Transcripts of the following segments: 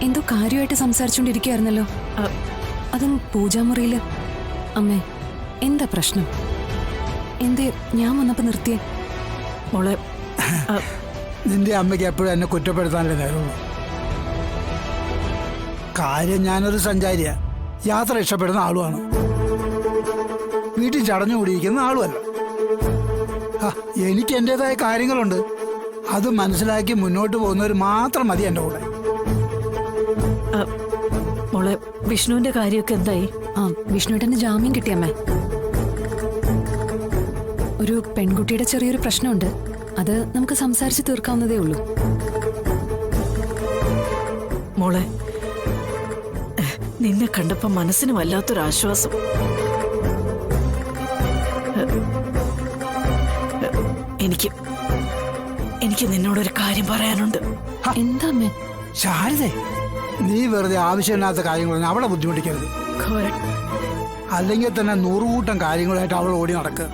എന്തോ കാര്യമായിട്ട് സംസാരിച്ചുകൊണ്ടിരിക്കുകയായിരുന്നല്ലോ. അതും പൂജാമുറിയില്. അമ്മേ, എന്താ പ്രശ്നം? എന്തേ ഞാൻ വന്നപ്പോ നിർത്തിയേ? മോളെ, നിന്റെ അമ്മയ്ക്ക് എപ്പോഴും എന്നെ കുറ്റപ്പെടുത്താനല്ലേ നേരമുള്ളൂ. കാര്യം ഞാനൊരു സഞ്ചാരിയാ, യാത്ര ഇഷ്ടപ്പെടുന്ന ആളുമാണ്, വീട്ടിൽ ചടഞ്ഞുകൂടിയിരിക്കുന്ന ആളുമല്ല. എനിക്ക് എൻ്റെതായ കാര്യങ്ങളുണ്ട്, അത് മനസ്സിലാക്കി മുന്നോട്ട് പോകുന്നവർ മാത്രം മതി എൻ്റെ കൂടെ. മോളെ, വിഷ്ണുവിന്റെ കാര്യമൊക്കെ എന്തായി? വിഷ്ണുവിന്റെ ജാമ്യം കിട്ടിയമ്മേ. ഒരു പെൺകുട്ടിയുടെ ചെറിയൊരു പ്രശ്നമുണ്ട്, അത് നമുക്ക് സംസാരിച്ച് തീർക്കാവുന്നതേ ഉള്ളൂ. മോളെ, നിന്നെ കണ്ടപ്പോ മനസ്സിന് വല്ലാത്തൊരാശ്വാസം. എനിക്ക് നിന്നോടൊരു കാര്യം പറയാനുണ്ട്. എന്താ അമ്മേ? ശാരദേ, നീ വെറുതെ ആവശ്യമില്ലാത്ത കാര്യങ്ങൾ അവളെ ബുദ്ധിമുട്ടിക്കരുത്. അല്ലെങ്കിൽ തന്നെ 100 കൂട്ടം കാര്യങ്ങളായിട്ട് അവൾ ഓടി നടക്കുക.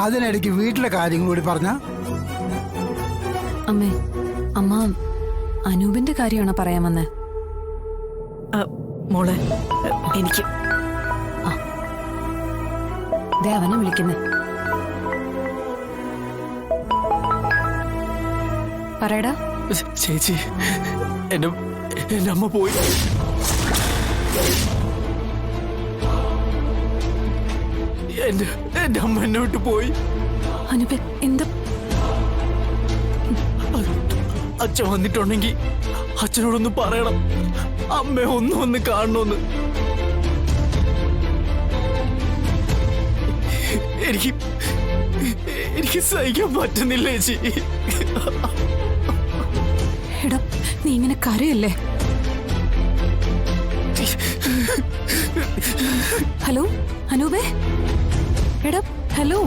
അതിനിടയ്ക്ക് വീട്ടിലെ കാര്യങ്ങൾ കൂടി പറഞ്ഞ. അമ്മേ, അമ്മ അനൂപിന്റെ കാര്യമാണോ പറയാൻ വന്നേ? മോളെ, എനിക്ക് അവനെ വിളിക്കുന്നേ. പറയടാ. ചേച്ചി, എന്റെ അമ്മ പോയി. എന്റെ അമ്മ എന്നെ വിട്ടു പോയി. അനൂപ്, എന്താ? അച്ഛൻ വന്നിട്ടുണ്ടെങ്കിൽ അച്ഛനോടൊന്ന് പറയണം, അമ്മ ഒന്ന് കാണണമെന്ന്. എനിക്ക് സഹിക്കാൻ പറ്റുന്നില്ല ചേച്ചി. എടാ, നീ ഇങ്ങനെ കരയല്ലേ? ഹലോ അനൂപേ, എടാ ഹലോ.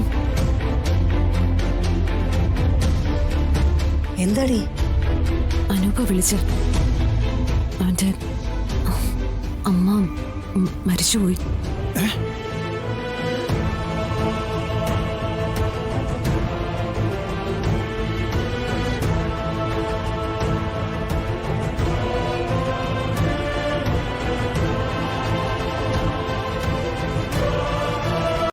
എന്താടി? അനൂപ വിളിച്ച്, അവന്റെ അമ്മ മരിച്ചുപോയി.